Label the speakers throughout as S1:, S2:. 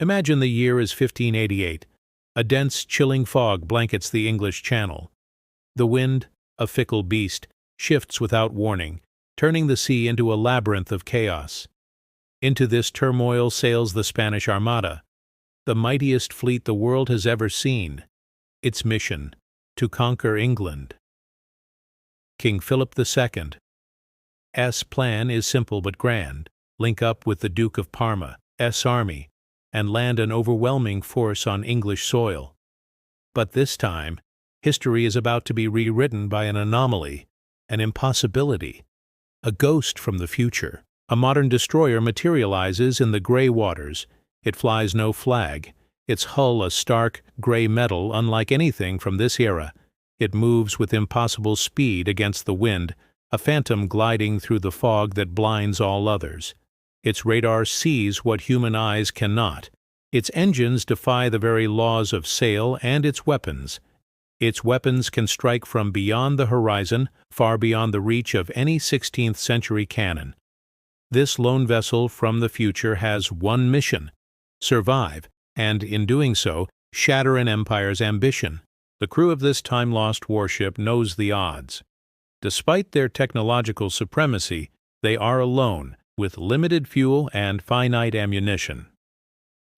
S1: Imagine the year is 1588. A dense, chilling fog blankets the English Channel. The wind, a fickle beast, shifts without warning, turning the sea into a labyrinth of chaos. Into this turmoil sails the Spanish Armada, the mightiest fleet the world has ever seen. Its mission: to conquer England. King Philip II's plan is simple but grand: link up with the Duke of Parma's army and land an overwhelming force on English soil. But this time, history is about to be rewritten by an anomaly, an impossibility, a ghost from the future. A modern destroyer materializes in the gray waters. It flies no flag, its hull a stark, gray metal unlike anything from this era. It moves with impossible speed against the wind, a phantom gliding through the fog that blinds all others. Its radar sees what human eyes cannot. Its engines defy the very laws of sail and its weapons. Its weapons can strike from beyond the horizon, far beyond the reach of any 16th century cannon. This lone vessel from the future has one mission: survive, and in doing so, shatter an empire's ambition. The crew of this time-lost warship knows the odds. Despite their technological supremacy, they are alone, with limited fuel and finite ammunition.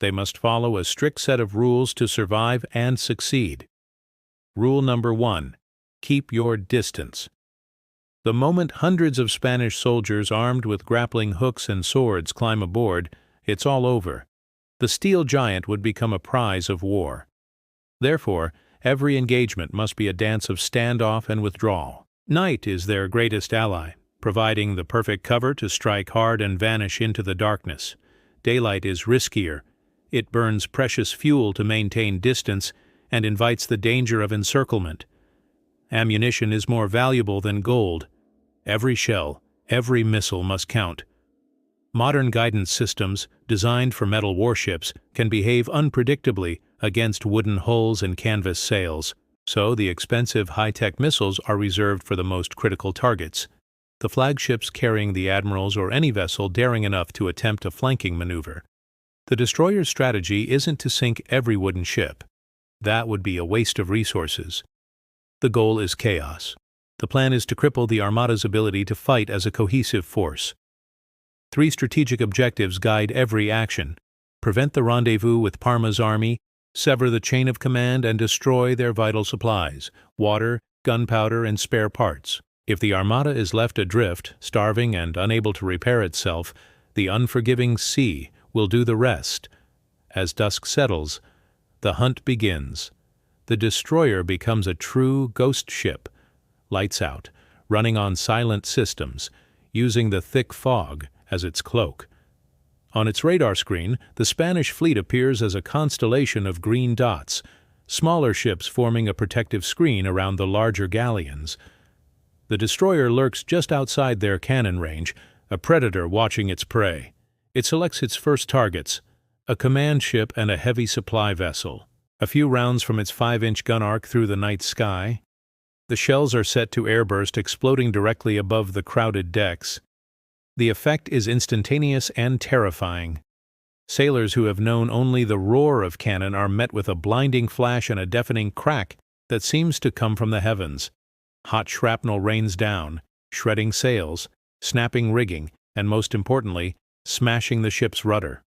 S1: They must follow a strict set of rules to survive and succeed. Rule number 1: keep your distance. The moment hundreds of Spanish soldiers armed with grappling hooks and swords climb aboard, it's all over. The steel giant would become a prize of war. Therefore, every engagement must be a dance of standoff and withdrawal. Night is their greatest ally, providing the perfect cover to strike hard and vanish into the darkness. Daylight is riskier. It burns precious fuel to maintain distance and invites the danger of encirclement. Ammunition is more valuable than gold. Every shell, every missile must count. Modern guidance systems, designed for metal warships, can behave unpredictably against wooden hulls and canvas sails, so the expensive high-tech missiles are reserved for the most critical targets. The flagships carrying the admirals or any vessel daring enough to attempt a flanking maneuver. The destroyer's strategy isn't to sink every wooden ship. That would be a waste of resources. The goal is chaos. The plan is to cripple the Armada's ability to fight as a cohesive force. 3 strategic objectives guide every action: prevent the rendezvous with Parma's army, sever the chain of command, and destroy their vital supplies: water, gunpowder, and spare parts. If the Armada is left adrift, starving and unable to repair itself, the unforgiving sea will do the rest. As dusk settles, the hunt begins. The destroyer becomes a true ghost ship, lights out, running on silent systems, using the thick fog as its cloak. On its radar screen, the Spanish fleet appears as a constellation of green dots, smaller ships forming a protective screen around the larger galleons. The destroyer lurks just outside their cannon range, a predator watching its prey. It selects its first targets: a command ship and a heavy supply vessel. A few rounds from its 5-inch gun arc through the night sky. The shells are set to airburst, exploding directly above the crowded decks. The effect is instantaneous and terrifying. Sailors who have known only the roar of cannon are met with a blinding flash and a deafening crack that seems to come from the heavens. Hot shrapnel rains down, shredding sails, snapping rigging, and most importantly, smashing the ship's rudder.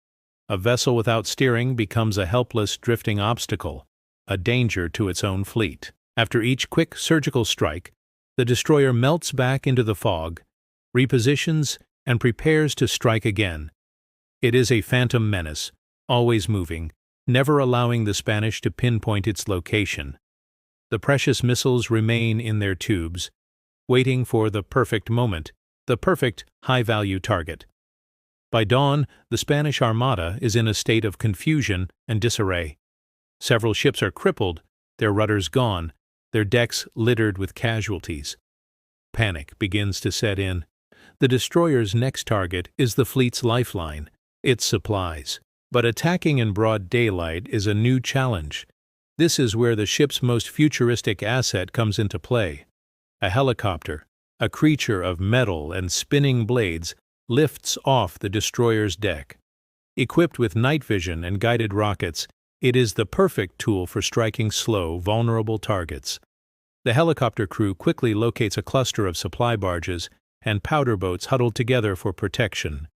S1: A vessel without steering becomes a helpless, drifting obstacle, a danger to its own fleet. After each quick surgical strike, the destroyer melts back into the fog, repositions, and prepares to strike again. It is a phantom menace, always moving, never allowing the Spanish to pinpoint its location. The precious missiles remain in their tubes, waiting for the perfect moment, the perfect high-value target. By dawn, the Spanish Armada is in a state of confusion and disarray. Several ships are crippled, their rudders gone, their decks littered with casualties. Panic begins to set in. The destroyer's next target is the fleet's lifeline, its supplies. But attacking in broad daylight is a new challenge. This is where the ship's most futuristic asset comes into play. A helicopter, a creature of metal and spinning blades, lifts off the destroyer's deck. Equipped with night vision and guided rockets, it is the perfect tool for striking slow, vulnerable targets. The helicopter crew quickly locates a cluster of supply barges and powder boats huddled together for protection.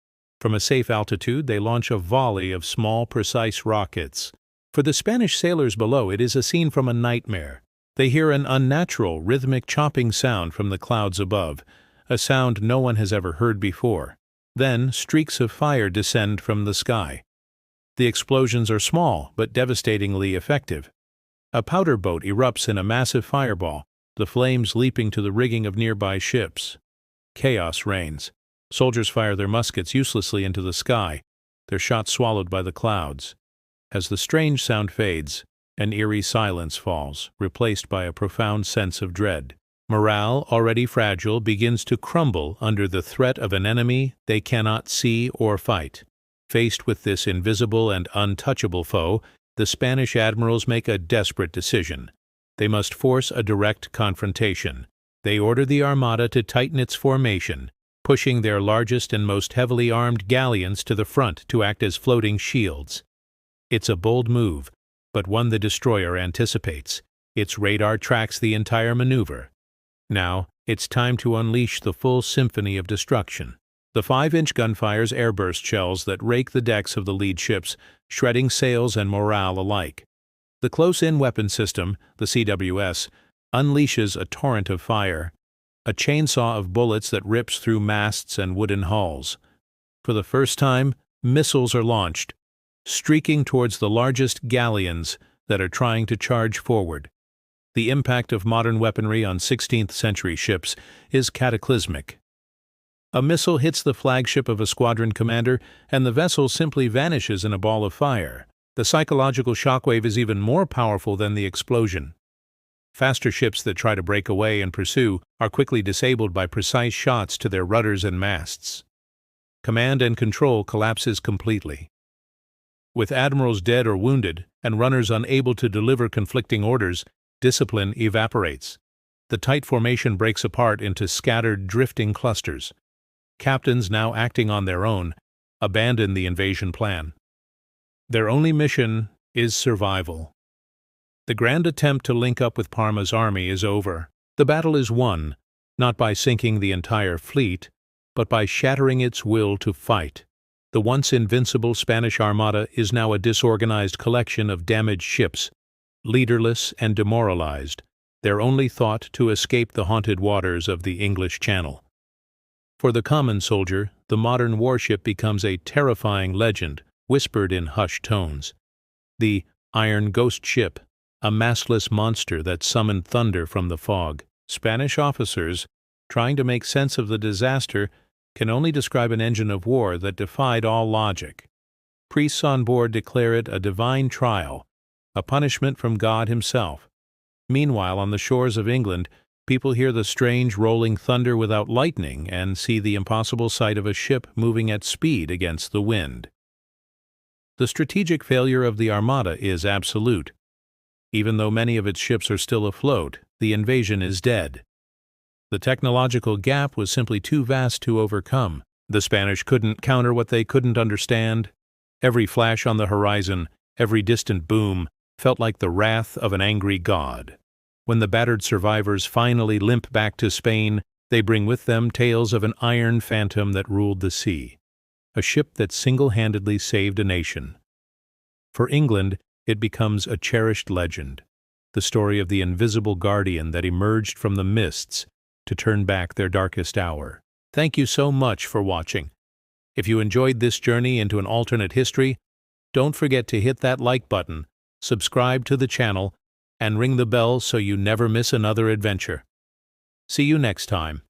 S1: From a safe altitude, they launch a volley of small, precise rockets. For the Spanish sailors below, it is a scene from a nightmare. They hear an unnatural, rhythmic chopping sound from the clouds above, a sound no one has ever heard before. Then, streaks of fire descend from the sky. The explosions are small, but devastatingly effective. A powder boat erupts in a massive fireball, the flames leaping to the rigging of nearby ships. Chaos reigns. Soldiers fire their muskets uselessly into the sky, their shots swallowed by the clouds. As the strange sound fades, an eerie silence falls, replaced by a profound sense of dread. Morale, already fragile, begins to crumble under the threat of an enemy they cannot see or fight. Faced with this invisible and untouchable foe, the Spanish admirals make a desperate decision. They must force a direct confrontation. They order the Armada to tighten its formation, pushing their largest and most heavily armed galleons to the front to act as floating shields. It's a bold move, but one the destroyer anticipates. Its radar tracks the entire maneuver. Now, it's time to unleash the full symphony of destruction. The 5-inch gunfires airburst shells that rake the decks of the lead ships, shredding sails and morale alike. The close-in weapon system, the CWS, unleashes a torrent of fire, a chainsaw of bullets that rips through masts and wooden hulls. For the first time, missiles are launched, streaking towards the largest galleons that are trying to charge forward. The impact of modern weaponry on 16th-century ships is cataclysmic. A missile hits the flagship of a squadron commander, and the vessel simply vanishes in a ball of fire. The psychological shockwave is even more powerful than the explosion. Faster ships that try to break away and pursue are quickly disabled by precise shots to their rudders and masts. Command and control collapses completely. With admirals dead or wounded, and runners unable to deliver conflicting orders, discipline evaporates. The tight formation breaks apart into scattered, drifting clusters. Captains, now acting on their own, abandon the invasion plan. Their only mission is survival. The grand attempt to link up with Parma's army is over. The battle is won, not by sinking the entire fleet, but by shattering its will to fight. The once invincible Spanish Armada is now a disorganized collection of damaged ships, leaderless and demoralized, their only thought to escape the haunted waters of the English Channel. For the common soldier, the modern warship becomes a terrifying legend, whispered in hushed tones. The Iron Ghost Ship, a mastless monster that summoned thunder from the fog. Spanish officers, trying to make sense of the disaster, can only describe an engine of war that defied all logic. Priests on board declare it a divine trial, a punishment from God himself. Meanwhile, on the shores of England, people hear the strange rolling thunder without lightning and see the impossible sight of a ship moving at speed against the wind. The strategic failure of the Armada is absolute. Even though many of its ships are still afloat, the invasion is dead. The technological gap was simply too vast to overcome. The Spanish couldn't counter what they couldn't understand. Every flash on the horizon, every distant boom, felt like the wrath of an angry god. When the battered survivors finally limp back to Spain, they bring with them tales of an iron phantom that ruled the sea, a ship that single-handedly saved a nation. For England, it becomes a cherished legend, the story of the invisible guardian that emerged from the mists to turn back their darkest hour. Thank you so much for watching. If you enjoyed this journey into an alternate history, don't forget to hit that like button, subscribe to the channel, and ring the bell so you never miss another adventure. See you next time.